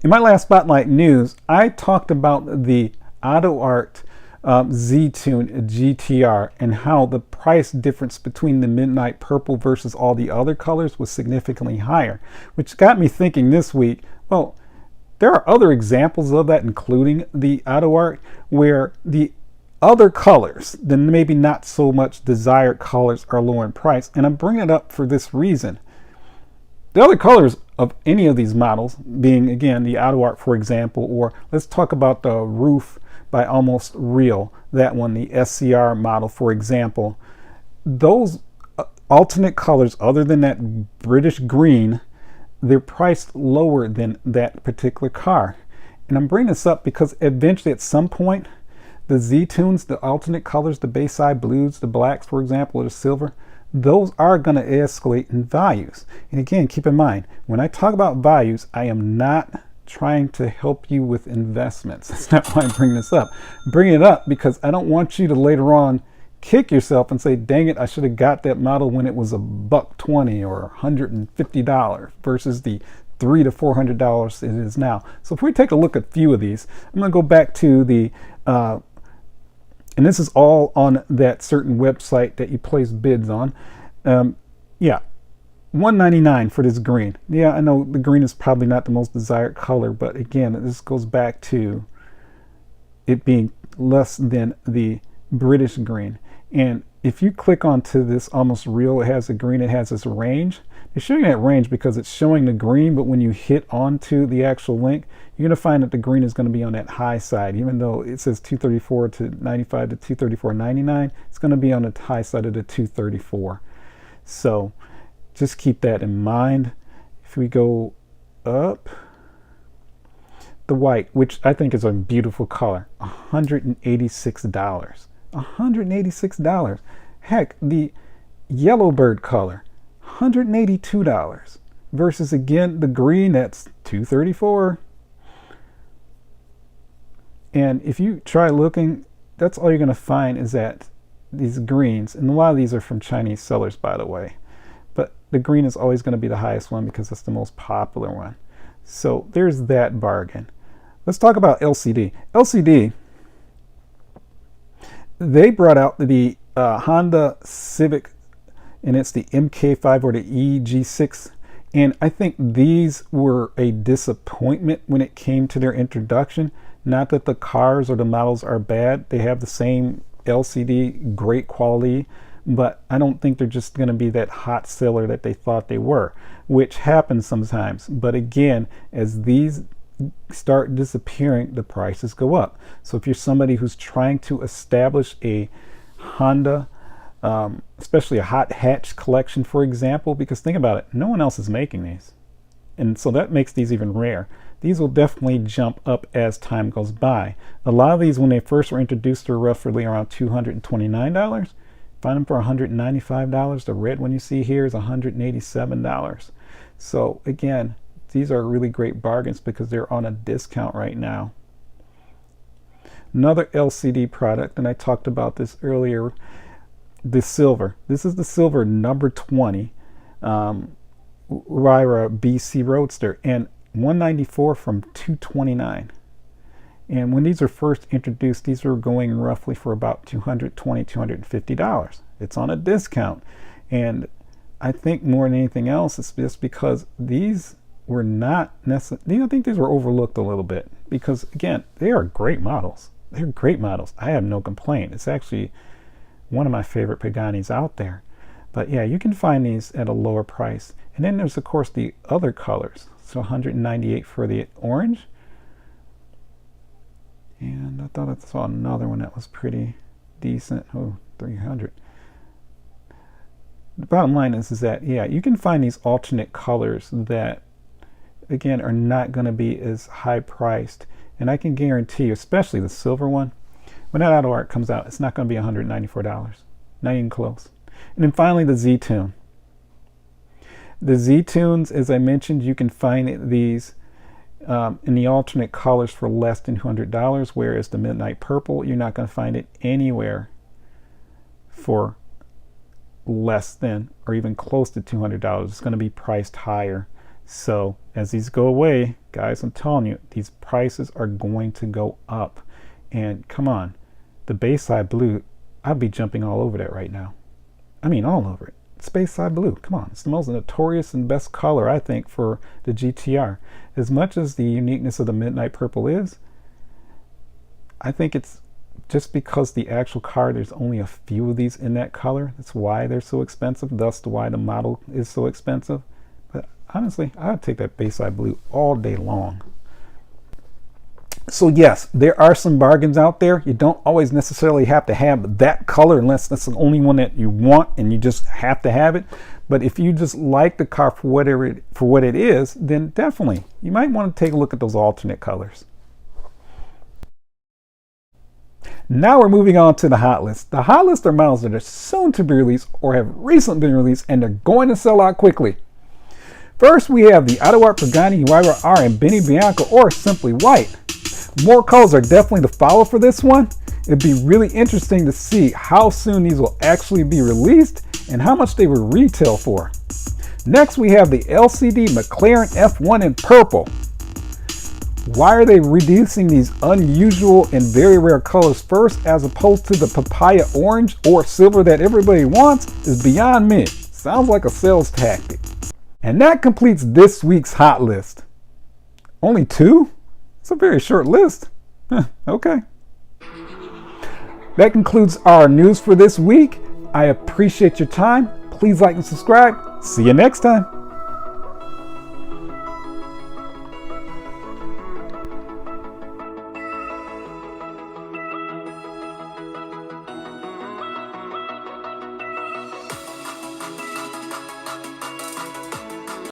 In my last Spotlight News, I talked about the AutoArt Z-Tune GTR and how the price difference between the Midnight Purple versus all the other colors was significantly higher, which got me thinking this week, well, there are other examples of that, including the AutoArt, where the other colors, the maybe not so much desired colors, are lower in price. And I'm bringing it up for this reason. The other colors of any of these models, being again the AutoArt, for example, or let's talk about the roof by Almost Real, that one, the SCR model, for example, those alternate colors, other than that British green, they're priced lower than that particular car. And I'm bringing this up because eventually at some point, the Z-Tunes, the alternate colors, the Bayside Blues, the blacks, for example, or the silver, those are going to escalate in values. And again, keep in mind, when I talk about values, I am not trying to help you with investments. That's not why I bring this up. I'm bringing it up because I don't want you to later on kick yourself and say, dang it, I should have got that model when it was $120 or $150 versus the $300 to $400 it is now. So if we take a look at a few of these, I'm going to go back to the and this is all on that certain website that you place bids on. Yeah, $199 for this green. Yeah, I know the green is probably not the most desired color, but again, this goes back to it being less than the British green. And if you click onto this Almost Real, it has a green, it has this range. It's showing that range because it's showing the green, but when you hit onto the actual link, you're going to find that the green is going to be on that high side. Even though it says 234 to 95 to 234.99, it's going to be on the high side of the 234. So just keep that in mind. If we go up, the white, which I think is a beautiful color, $186. $186. Heck, the Yellowbird color, $182 versus again the green, that's $234. And if you try looking, that's all you're going to find is that these greens, and a lot of these are from Chinese sellers, by the way, but the green is always going to be the highest one because it's the most popular one. So there's that bargain. Let's talk about LCD. LCD, they brought out the Honda Civic, and it's the MK5 or the EG6. And I think these were a disappointment when it came to their introduction. Not that the cars or the models are bad. They have the same LCD, great quality, but I don't think they're just going to be that hot seller that they thought they were, which happens sometimes. But again, as these start disappearing, the prices go up. So if you're somebody who's trying to establish a Honda, especially a hot hatch collection, for example, because think about it, no one else is making these, and so that makes these even rare. These will definitely jump up as time goes by. A lot of these, when they first were introduced, were roughly around $229. Find them for $195. The red one you see here is $187. So again, these are really great bargains because they're on a discount right now. Another LCD product, and I talked about this earlier, the silver. This is the silver number 20 Ryra BC Roadster, and $194 from $229. And when these were first introduced, these were going roughly for about $220, $250. It's on a discount, and I think more than anything else, it's just because these were not necessarily, I think these were overlooked a little bit because again, they are great models. They're great models. I have no complaint. It's actually one of my favorite Paganis out there. But yeah, you can find these at a lower price. And then there's of course the other colors. So $198 for the orange. And I thought I saw another one that was pretty decent. Oh, $300. The bottom line is that yeah, you can find these alternate colors that again are not going to be as high priced. And I can guarantee you, especially the silver one, when that AutoArt comes out, it's not going to be $194. Not even close. And then finally, the Z-Tune. The Z-Tunes, as I mentioned, you can find these in the alternate colors for less than $200, whereas the Midnight Purple, you're not going to find it anywhere for less than or even close to $200. It's going to be priced higher. So as these go away, guys, I'm telling you, these prices are going to go up. And come on, the Bayside Blue, I'd be jumping all over that right now. I mean, all over it. It's Bayside Blue. Come on, it's the most notorious and best color, I think, for the GTR. As much as the uniqueness of the Midnight Purple is, I think it's just because the actual car, there's only a few of these in that color. That's why they're so expensive. Thus why the model is so expensive. But honestly, I would take that Bayside Blue all day long. So yes, there are some bargains out there. You don't always necessarily have to have that color unless that's the only one that you want and you just have to have it. But if you just like the car for what it is, then definitely you might want to take a look at those alternate colors. Now we're moving on to the hot list. The hot list are models that are soon to be released or have recently been released and they're going to sell out quickly. First, we have the Auto Art Pagani Huayra R and Benny Bianco, or simply white. More colors are definitely to follow for this one. It'd be really interesting to see how soon these will actually be released and how much they will retail for. Next, we have the LCD McLaren F1 in purple. Why are they reducing these unusual and very rare colors first as opposed to the papaya orange or silver that everybody wants is beyond me. Sounds like a sales tactic. And that completes this week's hot list. Only 2? It's a very short list. Okay. That concludes our news for this week. I appreciate your time. Please like and subscribe. See you next time.